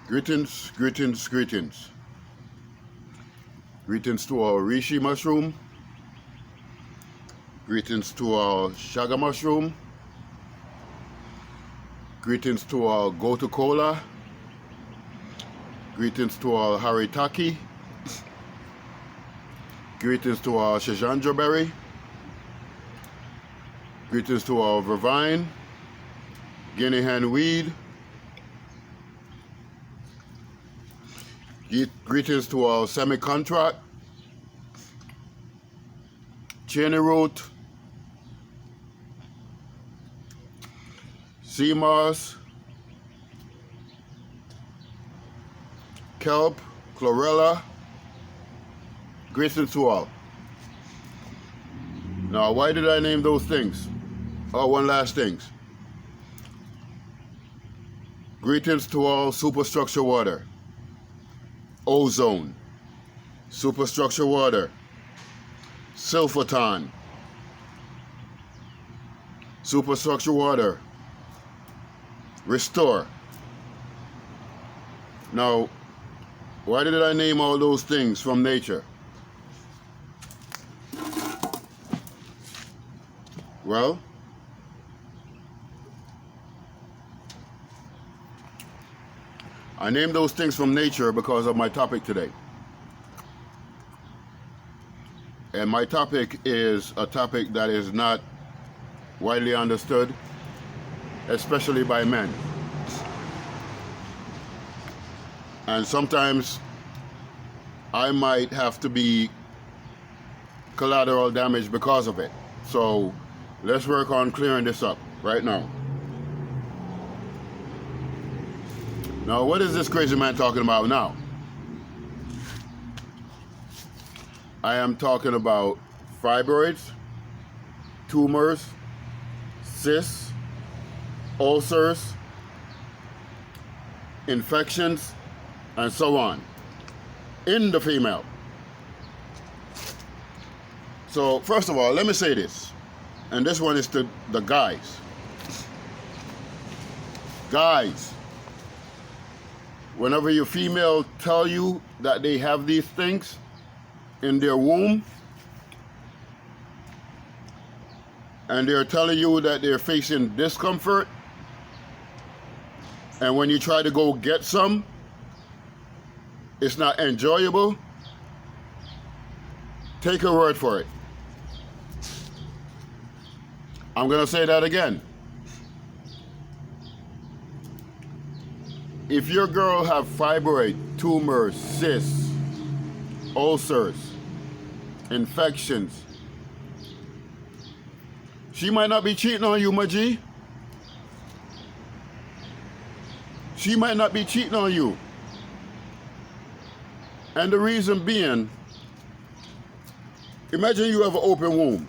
Greetings, greetings, greetings. Greetings to our reishi mushroom. Greetings to our shaga mushroom. Greetings to our gotu kola. Greetings to our haritaki. Greetings to our shajandra berry. Greetings to our vervine, guinea hen weed. Greetings to our semi-contract, cheney root, sea moss, kelp, chlorella. Greetings to all. Now, why did I name those things? Oh, one last thing. Greetings to all superstructure water. Ozone, superstructure water, sulfaton, superstructure water, restore. Now, why did I name all those things from nature? Well, I named those things from nature because of my topic today. And my topic is a topic that is not widely understood, especially by men. And sometimes I might have to be collateral damage because of it. So let's work on clearing this up right now. Now, what is this crazy man talking about now? I am talking about fibroids, tumors, cysts, ulcers, infections, and so on in the female. So, first of all, let me say this, and this one is to the guys. Guys, whenever your female tell you that they have these things in their womb, and they're telling you that they're facing discomfort, and when you try to go get some, it's not enjoyable, take her word for it. I'm gonna say that again. If your girl have fibroid, tumors, cysts, ulcers, infections, she might not be cheating on you, my G. She might not be cheating on you. And the reason being, imagine you have an open womb,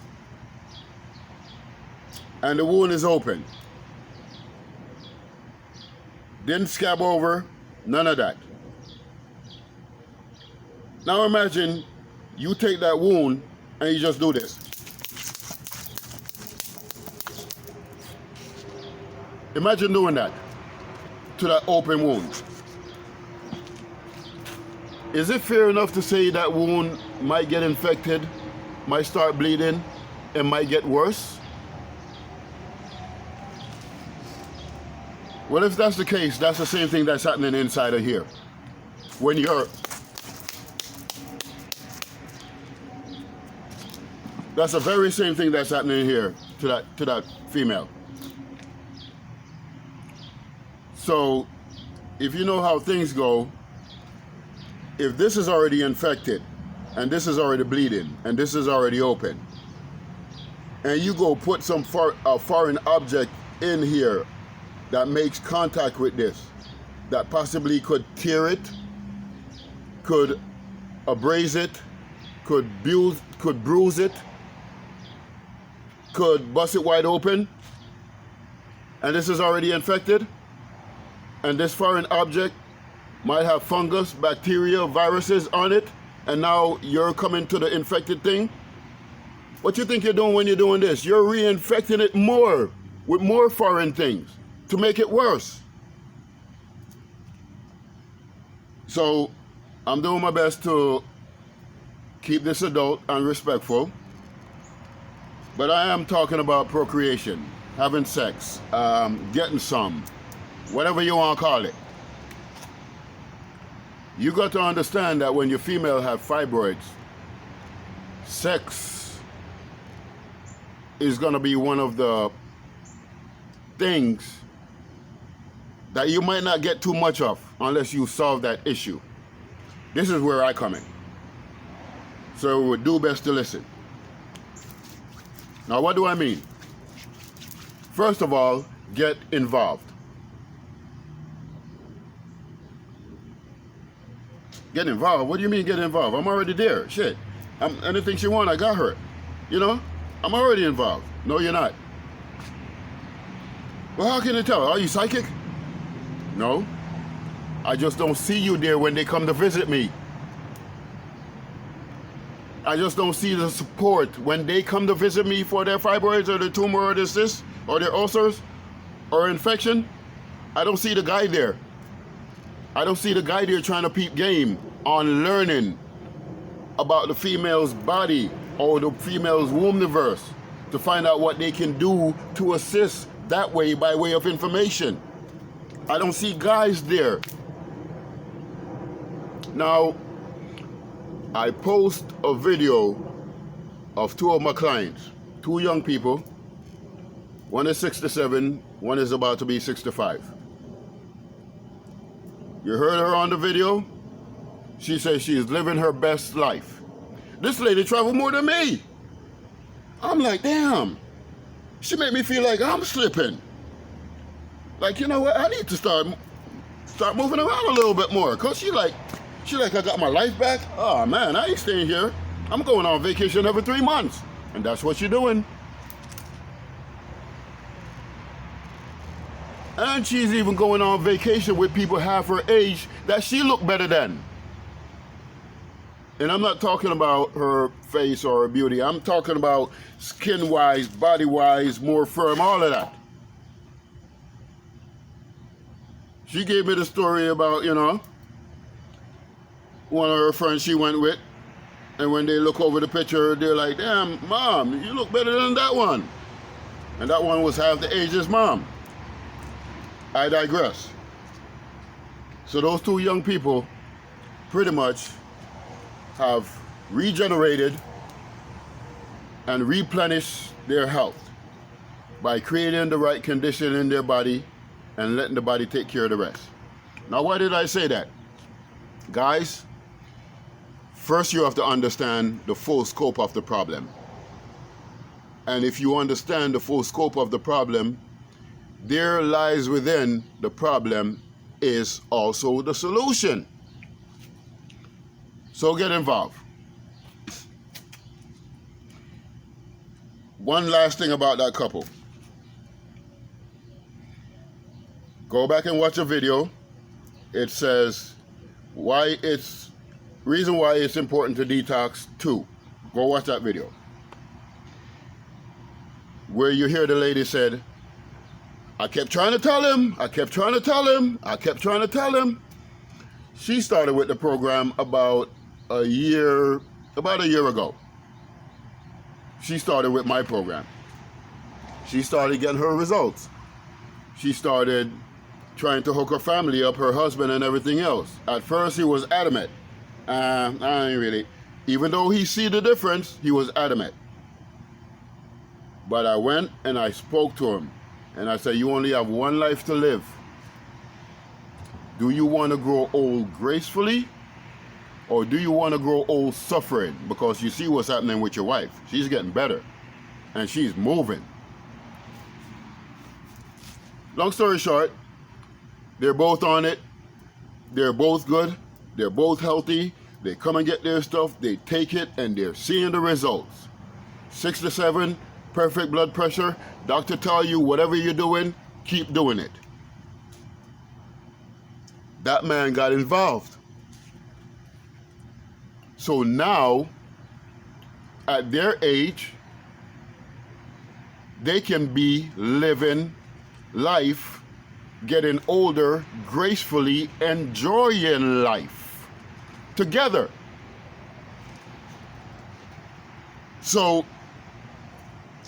and the wound is open. Didn't scab over, none of that. Now imagine you take that wound and you just do this. Imagine doing that to that open wound. Is it fair enough to say that wound might get infected, might start bleeding, and might get worse? Well, if that's the case, that's the same thing that's happening inside of here. When that's the very same thing that's happening here to that female. So, if you know how things go, if this is already infected, and this is already bleeding, and this is already open, and you go put some foreign object in here that makes contact with this, that possibly could tear it, could abrase it, could bruise it, could bust it wide open, and this is already infected, and this foreign object might have fungus, bacteria, viruses on it, and now you're coming to the infected thing. What you think you're doing when you're doing this? You're reinfecting it more with more foreign things to make it worse. So I'm doing my best to keep this adult and respectful, but I am talking about procreation, having sex, getting some, whatever you want to call it. You got to understand that when your female have fibroids, sex is going to be one of the things that you might not get too much of unless you solve that issue. This is where I come in. So we would do best to listen. Now, what do I mean? First of all, get involved. Get involved? What do you mean get involved? I'm already there. Shit. Anything she want, I got her. You know? I'm already involved. No, you're not. Well, how can you tell? Are you psychic? No. I just don't see you there when they come to visit me. I just don't see the support when they come to visit me for their fibroids or their tumor or their cysts or their ulcers or infection. I don't see the guy there. I don't see the guy there trying to peep game on learning about the female's body or the female's womb-niverse to find out what they can do to assist that way by way of information. I don't see guys there. Now, I post a video of two of my clients, two young people. One is 67, one is about to be 65. You heard her on the video? She says she's living her best life. This lady traveled more than me. I'm like, damn. She made me feel like I'm slipping. Like, you know what? I need to start moving around a little bit more. Cause she like I got my life back. Oh man, I ain't staying here. I'm going on vacation every 3 months. And that's what you're doing. And she's even going on vacation with people half her age that she look better than. And I'm not talking about her face or her beauty. I'm talking about skin-wise, body-wise, more firm, all of that. She gave me the story about, you know, one of her friends she went with. And when they look over the picture, they're like, damn, mom, you look better than that one. And that one was half the age as mom. I digress. So those two young people pretty much have regenerated and replenished their health by creating the right condition in their body and letting the body take care of the rest. Now, why did I say that? Guys, first you have to understand the full scope of the problem. And if you understand the full scope of the problem, there lies within the problem is also the solution. So get involved. One last thing about that couple. Go back and watch a video. It says reason why it's important to detox 2. Go watch that video. Where you hear the lady said, I kept trying to tell him, I kept trying to tell him, I kept trying to tell him. She started with the program about a year ago. She started with my program. She started getting her results. She started trying to hook her family up, her husband and everything else. At first he was adamant. I ain't really. Even though he see the difference, he was adamant. But I went and I spoke to him. And I said, you only have one life to live. Do you want to grow old gracefully? Or do you want to grow old suffering? Because you see what's happening with your wife. She's getting better. And she's moving. Long story short, they're both on it. They're both good. They're both healthy. They come and get their stuff. They take it and they're seeing the results. 67, perfect blood pressure. Doctor tell you whatever you're doing, keep doing it. That man got involved. So now, at their age, they can be living life getting older gracefully, enjoying life together. So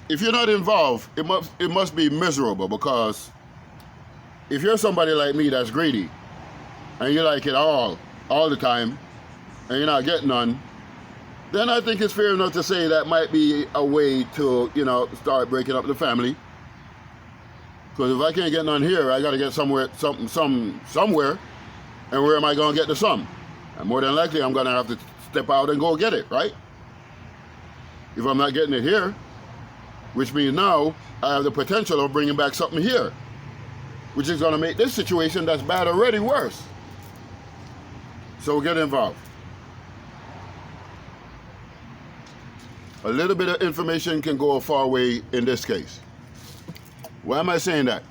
if you're not involved, it must be miserable, because if you're somebody like me that's greedy and you like it all the time and you're not getting none, then I think it's fair enough to say that might be a way to, you know, start breaking up the family. Because if I can't get none here, I got to get somewhere, somewhere, and where am I going to get the some? And more than likely, I'm going to have to step out and go get it, right? If I'm not getting it here, which means now I have the potential of bringing back something here, which is going to make this situation that's bad already worse. So get involved. A little bit of information can go a far way in this case. Why am I saying that?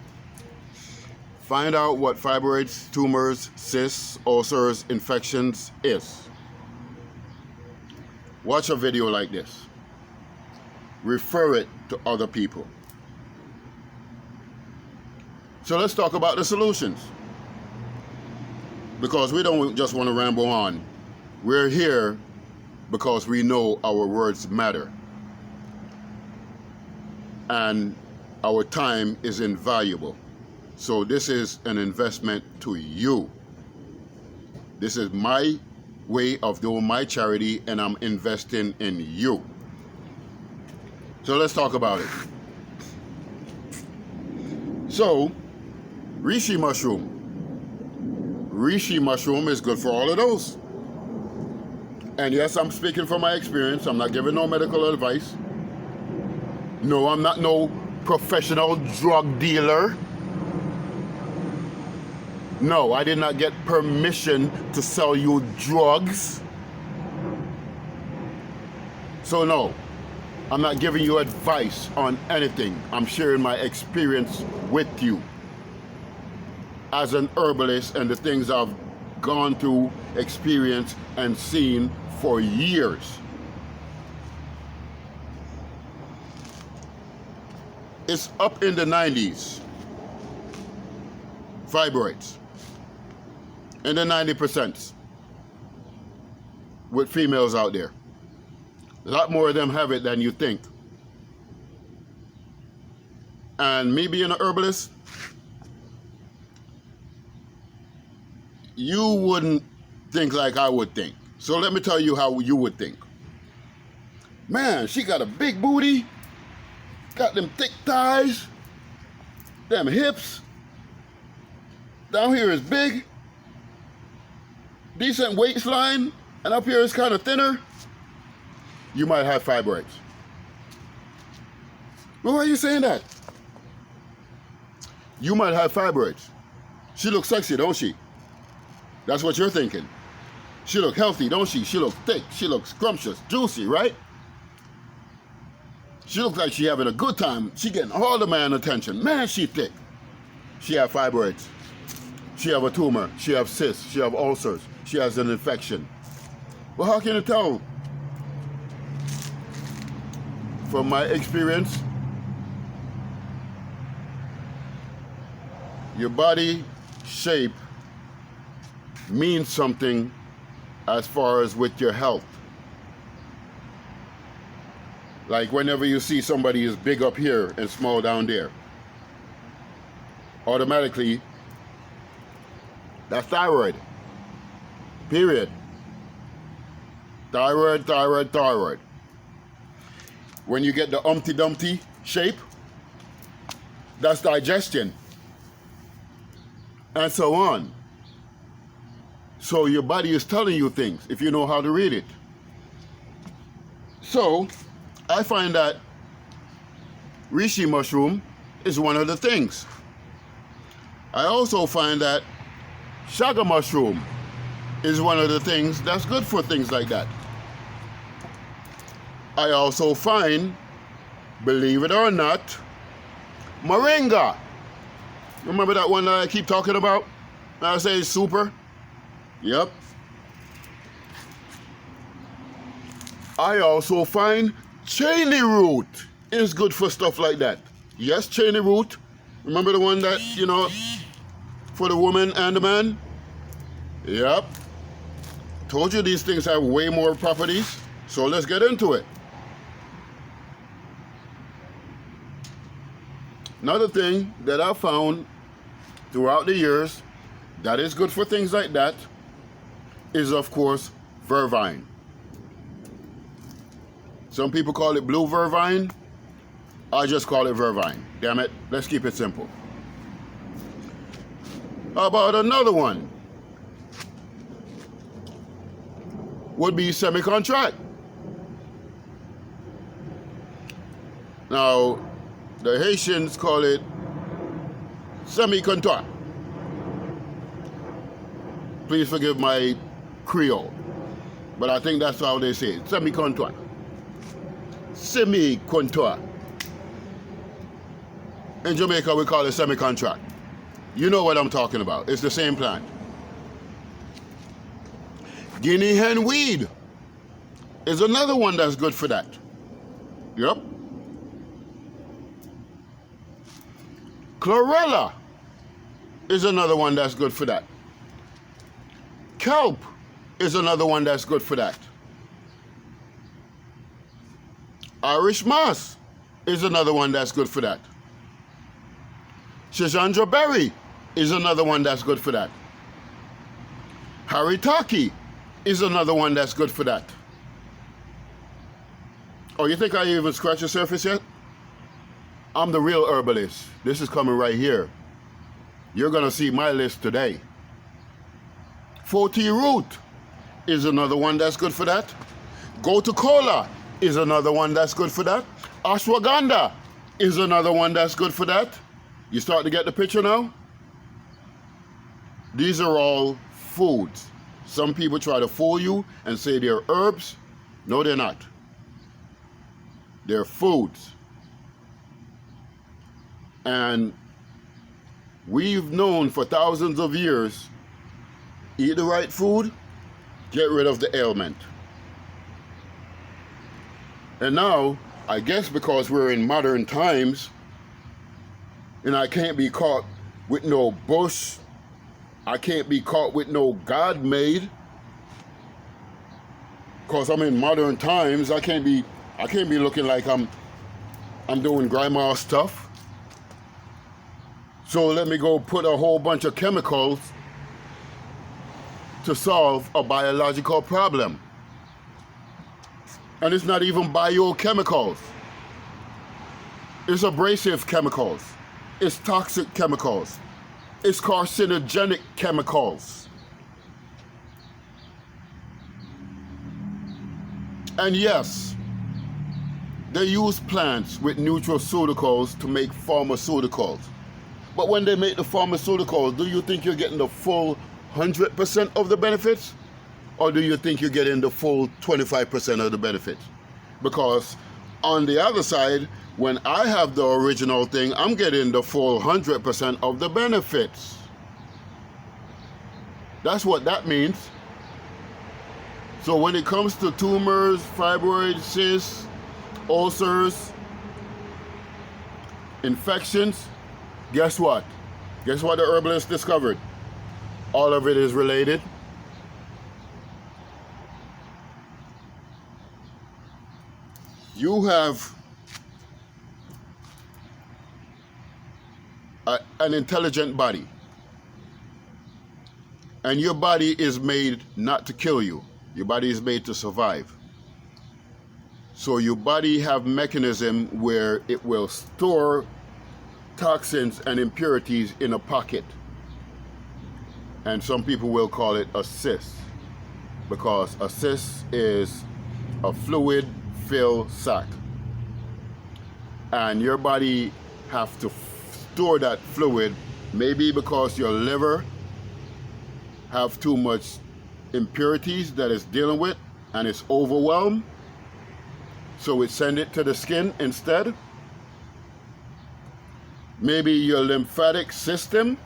Find out what fibroids, tumors, cysts, ulcers, infections is. Watch a video like this. Refer it to other people. So let's talk about the solutions. Because we don't just want to ramble on. We're here because we know our words matter. And our time is invaluable. So this is an investment to you. This is my way of doing my charity, and I'm investing in you. So let's talk about it. So, reishi mushroom. Reishi mushroom is good for all of those. And yes, I'm speaking from my experience. I'm not giving no medical advice. No, I'm not no professional drug dealer. No, I did not get permission to sell you drugs. So no, I'm not giving you advice on anything. I'm sharing my experience with you as an herbalist and the things I've gone through, experienced, and seen for years. It's up in the 90s. Fibroids. In the 90% with females out there. A lot more of them have it than you think. And me being an herbalist, you wouldn't think like I would think. So let me tell you how you would think. Man, she got a big booty, got them thick thighs, them hips, down here is big, decent waistline, and up here is kind of thinner. You might have fibroids. Well, why are you saying that? You might have fibroids. She looks sexy, don't she? That's what you're thinking. She look healthy, don't she? She look thick, she looks scrumptious, juicy, right? She looks like she having a good time. She getting all the man attention. Man, she thick. She have fibroids. She have a tumor. She have cysts. She have ulcers. She has an infection. Well, how can you tell? From my experience, your body shape means something as far as with your health. Like whenever you see somebody is big up here and small down there, automatically, that's thyroid. Period. Thyroid, thyroid, thyroid. When you get the Humpty Dumpty shape, that's digestion. And so on. So your body is telling you things if you know how to read it. So I find that reishi mushroom is one of the things. I also find that chaga mushroom is one of the things that's good for things like that. I also find, believe it or not, moringa. Remember that one that I keep talking about? I say it's super? Yep. I also find cheney root is good for stuff like that. Yes, cheney root. Remember the one that, you know, for the woman and the man. Yep. Told you these things have way more properties. So let's get into it. Another thing that I found throughout the years that is good for things like that is, of course, vervine. Some people call it blue vervine. I just call it vervine. Damn it, let's keep it simple. How about another one? Would be semi-contract. Now, the Haitians call it semi-contract. Please forgive my Creole, but I think that's how they say it, semi-contract. Semi-contract. In Jamaica, we call it semi-contract. You know what I'm talking about. It's the same plant. Guinea hen weed is another one that's good for that. Yep. Chlorella is another one that's good for that. Kelp is another one that's good for that. Irish moss is another one that's good for that. Schisandra berry is another one that's good for that. Haritaki is another one that's good for that. Oh, you think I even scratched the surface yet? I'm the real herbalist. This is coming right here. You're gonna see my list today. 40 root is another one that's good for that. Gotu kola is another one that's good for that. Ashwagandha is another one that's good for that. You start to get the picture now? These are all foods. Some people try to fool you and say they're herbs. No, they're not. They're foods. And we've known for thousands of years, eat the right food, get rid of the ailment. And now, I guess because we're in modern times, and I can't be caught with no bush, I can't be caught with no God-made, because I'm in modern times. I can't be looking like I'm doing grandma stuff. So let me go put a whole bunch of chemicals to solve a biological problem. And it's not even biochemicals. It's abrasive chemicals. It's toxic chemicals. It's carcinogenic chemicals. And yes, they use plants with nutraceuticals to make pharmaceuticals. But when they make the pharmaceuticals, do you think you're getting the full 100% of the benefits? Or do you think you're getting the full 25% of the benefits? Because on the other side, when I have the original thing, I'm getting the full 100% of the benefits. That's what that means. So when it comes to tumors, fibroids, cysts, ulcers, infections, guess what? Guess what the herbalist discovered? All of it is related. You have an intelligent body. And your body is made not to kill you. Your body is made to survive. So your body have mechanism where it will store toxins and impurities in a pocket. And some people will call it a cyst, because a cyst is a fluid-filled sac. And your body have to store that fluid, maybe because your liver have too much impurities that it's dealing with and it's overwhelmed, so it send it to the skin instead. Maybe your lymphatic system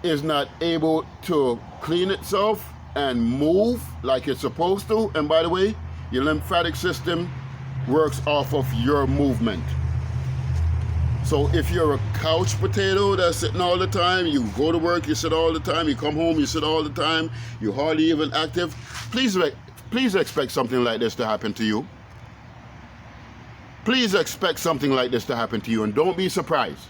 is not able to clean itself and move like it's supposed to. And by the way, your lymphatic system works off of your movement. So if you're a couch potato that's sitting all the time, you go to work, you sit all the time, you come home, you sit all the time, you're hardly even active, please expect something like this to happen to you. Please expect something like this to happen to you, and don't be surprised.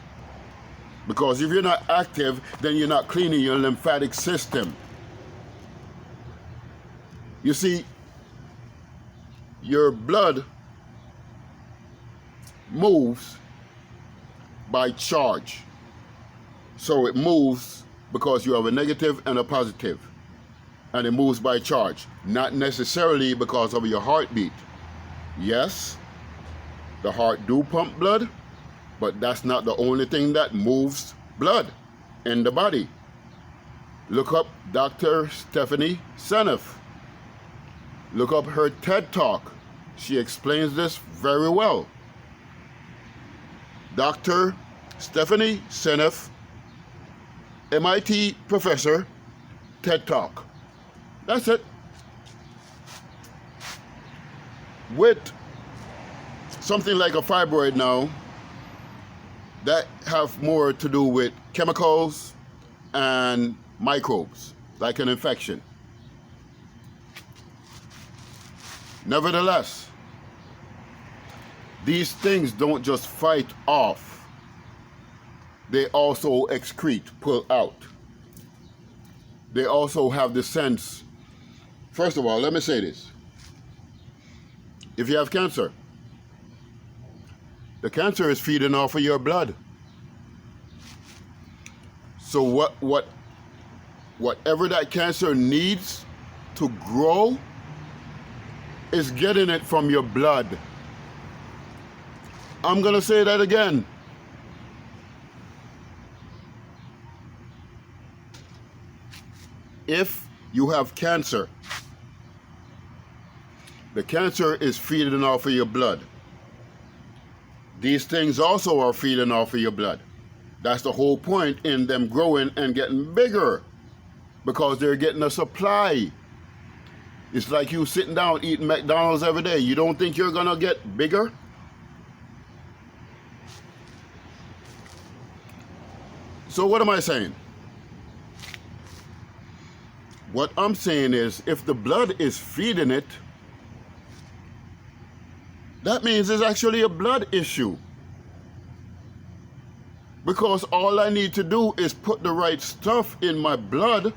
Because if you're not active, then you're not cleaning your lymphatic system. You see, your blood moves by charge. So it moves because you have a negative and a positive. And it moves by charge, not necessarily because of your heartbeat. Yes, the heart do pump blood, but that's not the only thing that moves blood in the body. Look up Dr. Stephanie Seneff. Look up her TED Talk. She explains this very well. Dr. Stephanie Seneff, MIT professor, TED Talk. That's it. With something like a fibroid now, that have more to do with chemicals and microbes, like an infection. Nevertheless, these things don't just fight off. They also excrete, pull out. They also have the sense. First of all, let me say this. If you have cancer, the cancer is feeding off of your blood. So whatever that cancer needs to grow is getting it from your blood. I'm going to say that again. If you have cancer, the cancer is feeding off of your blood. These things also are feeding off of your blood. That's the whole point in them growing and getting bigger, because they're getting a supply. It's like you sitting down eating McDonald's every day. You don't think you're gonna get bigger? So what am I saying? What I'm saying is, if the blood is feeding it, that means it's actually a blood issue. Because all I need to do is put the right stuff in my blood,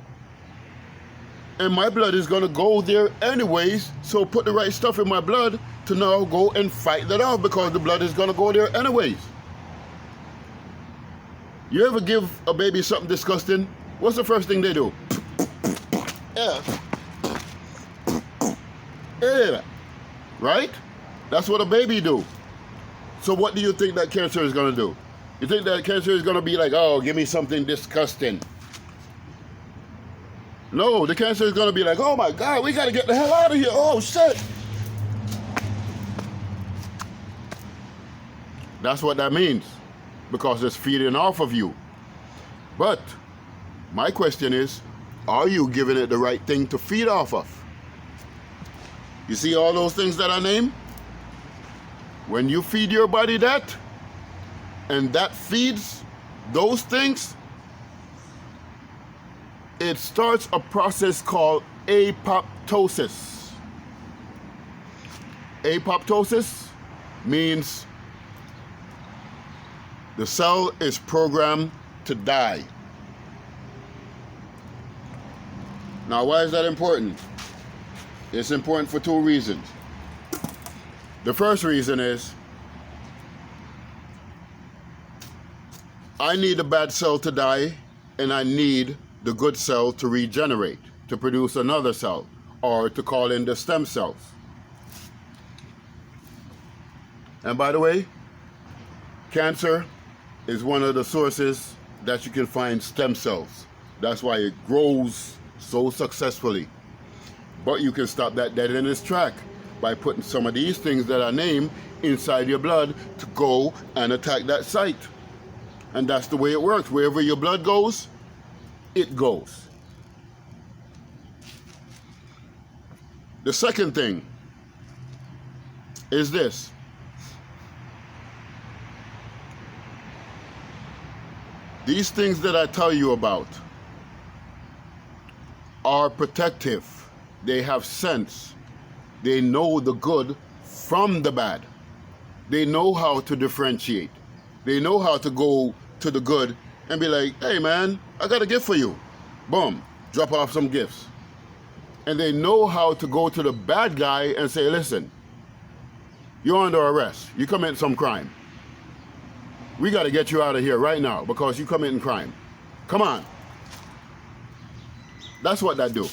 and my blood is going to go there anyways. So put the right stuff in my blood to now go and fight that off, because the blood is going to go there anyways. You ever give a baby something disgusting? What's the first thing they do? Yeah. Yeah. Right? That's what a baby do. So what do you think that cancer is going to do? You think that cancer is going to be like, oh, give me something disgusting? No, the cancer is going to be like, oh my God, we got to get the hell out of here. Oh, shit. That's what that means, because it's feeding off of you. But my question is, are you giving it the right thing to feed off of? You see all those things that I named? When you feed your body that, and that feeds those things, it starts a process called apoptosis. Apoptosis means the cell is programmed to die. Now, why is that important? It's important for two reasons. The first reason is, I need a bad cell to die, and I need the good cell to regenerate, to produce another cell, or to call in the stem cells. And by the way, cancer is one of the sources that you can find stem cells. That's why it grows so successfully. But you can stop that dead in its track by putting some of these things that I name inside your blood to go and attack that site. And that's the way it works. Wherever your blood goes, it goes. The second thing is this. These things that I tell you about are protective. They have sense. They know the good from the bad. They know how to differentiate. They know how to go to the good and be like, hey man, I got a gift for you. Boom, drop off some gifts. And they know how to go to the bad guy and say, listen, you're under arrest. You commit some crime. We got to get you out of here right now because you committing crime. Come on. That's what that do.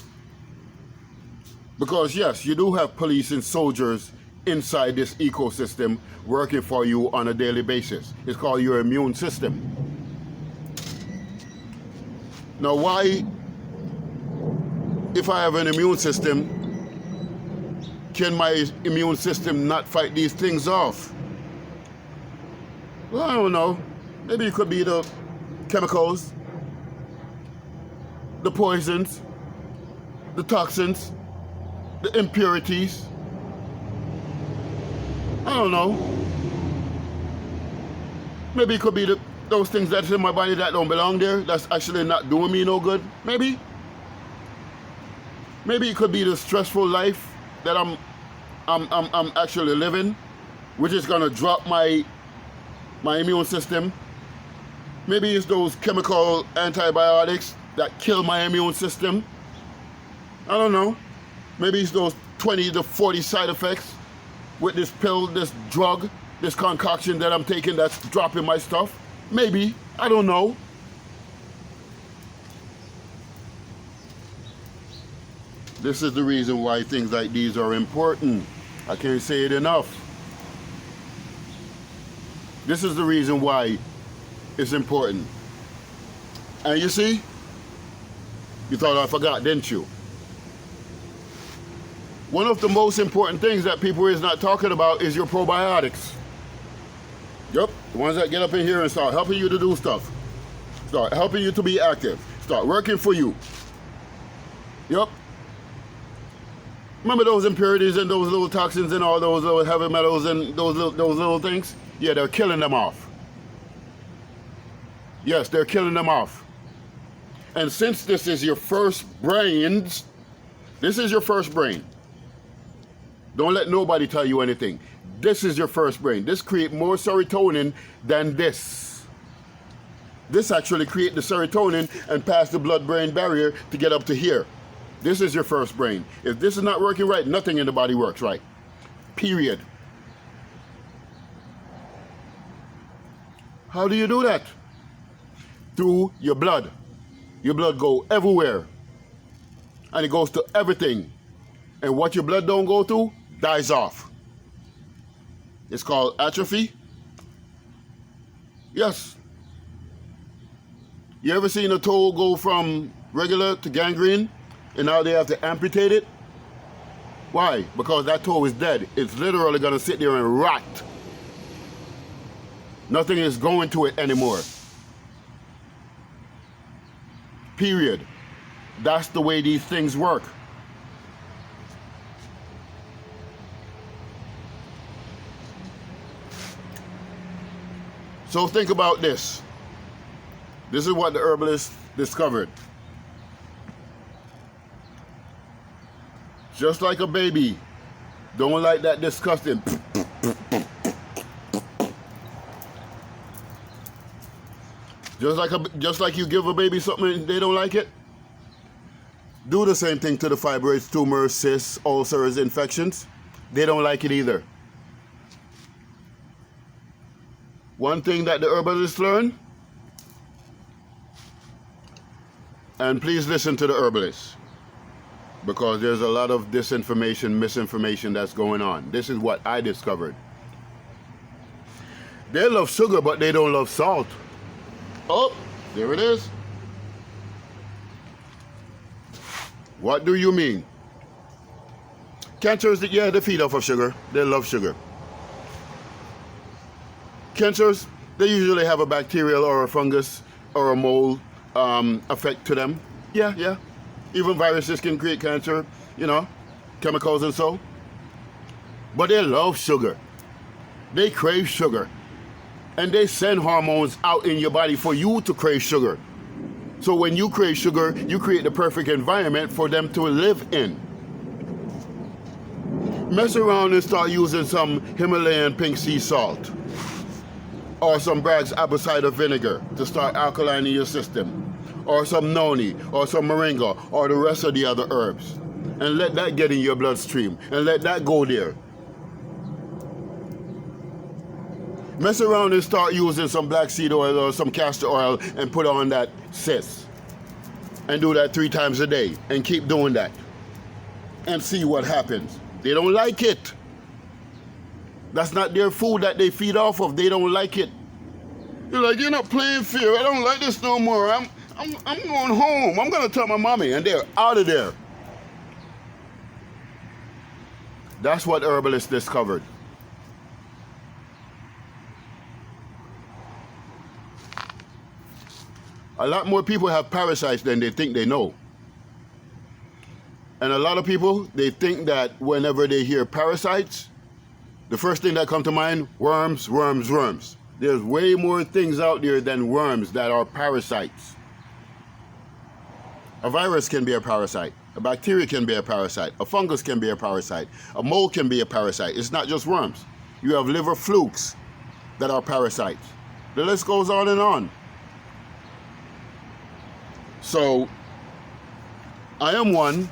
Because yes, you do have police and soldiers inside this ecosystem working for you on a daily basis. It's called your immune system. Now why, if I have an immune system, can my immune system not fight these things off? Well, I don't know. Maybe it could be the chemicals, the poisons, the toxins, the impurities. I don't know. Maybe it could be those things that's in my body that don't belong there, that's actually not doing me no good. Maybe. Maybe it could be the stressful life that I'm actually living, which is gonna drop my immune system. Maybe it's those chemical antibiotics that kill my immune system. I don't know. Maybe it's those 20 to 40 side effects with this pill, this drug, this concoction that I'm taking that's dropping my stuff. Maybe, I don't know. This is the reason why things like these are important. I can't say it enough. This is the reason why it's important. And you see, you thought I forgot, didn't you? One of the most important things that people is not talking about is your probiotics. Yep, the ones that get up in here and start helping you to do stuff. Start helping you to be active. Start working for you. Yep. Remember those impurities and those little toxins and all those little heavy metals and those little things? Yeah, they're killing them off. Yes, they're killing them off. And since this is your first brains, this is your first brain. Don't let nobody tell you anything. This is your first brain. This creates more serotonin than this. This actually creates the serotonin and pass the blood-brain barrier to get up to here. This is your first brain. If this is not working right, nothing in the body works right. Period. How do you do that? Through your blood. Your blood goes everywhere. And it goes to everything. And what your blood don't go to, dies off. It's called atrophy. Yes. You ever seen a toe go from regular to gangrene? And now they have to amputate it? Why? Because that toe is dead. It's literally gonna sit there and rot. Nothing is going to it anymore. Period. That's the way these things work. So think about this. This is what the herbalists discovered. Just like a baby, don't like that disgusting. Just like you give a baby something and they don't like it. Do the same thing to the fibroids, tumors, cysts, ulcers, infections. They don't like it either. One thing that the herbalists learn, and please listen to the herbalists, because there's a lot of disinformation, misinformation that's going on. This is what I discovered. They love sugar, but they don't love salt. Oh, there it is. What do you mean? Cancers, yeah, they feed off of sugar. They love sugar. Cancers, they usually have a bacterial or a fungus or a mold effect to them. Yeah. Even viruses can create cancer, you know, chemicals and so. But they love sugar. They crave sugar. And they send hormones out in your body for you to crave sugar. So when you crave sugar, you create the perfect environment for them to live in. Mess around and start using some Himalayan pink sea salt or some Bragg's apple cider vinegar to start alkalining your system, or some noni or some moringa or the rest of the other herbs, and let that get in your bloodstream and let that go there. Mess around and start using some black seed oil or some castor oil and put on that cyst, and do that 3 times a day and keep doing that and see what happens. They don't like it. That's not their food that they feed off of. They don't like it. You're like, you're not playing fair. I don't like this no more. I'm going home. I'm going to tell my mommy. And they're out of there. That's what herbalists discovered. A lot more people have parasites than they think they know. And a lot of people, they think that whenever they hear parasites, the first thing that comes to mind, worms, worms, worms. There's way more things out there than worms that are parasites. A virus can be a parasite. A bacteria can be a parasite. A fungus can be a parasite. A mold can be a parasite. It's not just worms. You have liver flukes that are parasites. The list goes on and on. So, I am one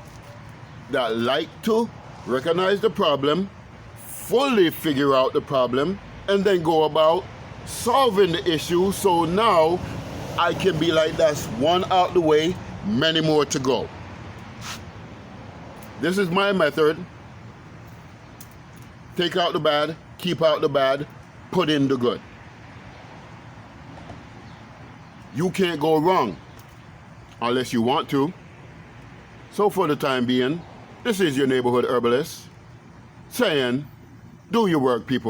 that like to recognize the problem, fully figure out the problem, and then go about solving the issue, so now I can be like, that's one out the way, many more to go. This is my method. Take out the bad, keep out the bad, put in the good. You can't go wrong unless you want to. So for the time being, this is your neighborhood herbalist saying, do your work, people.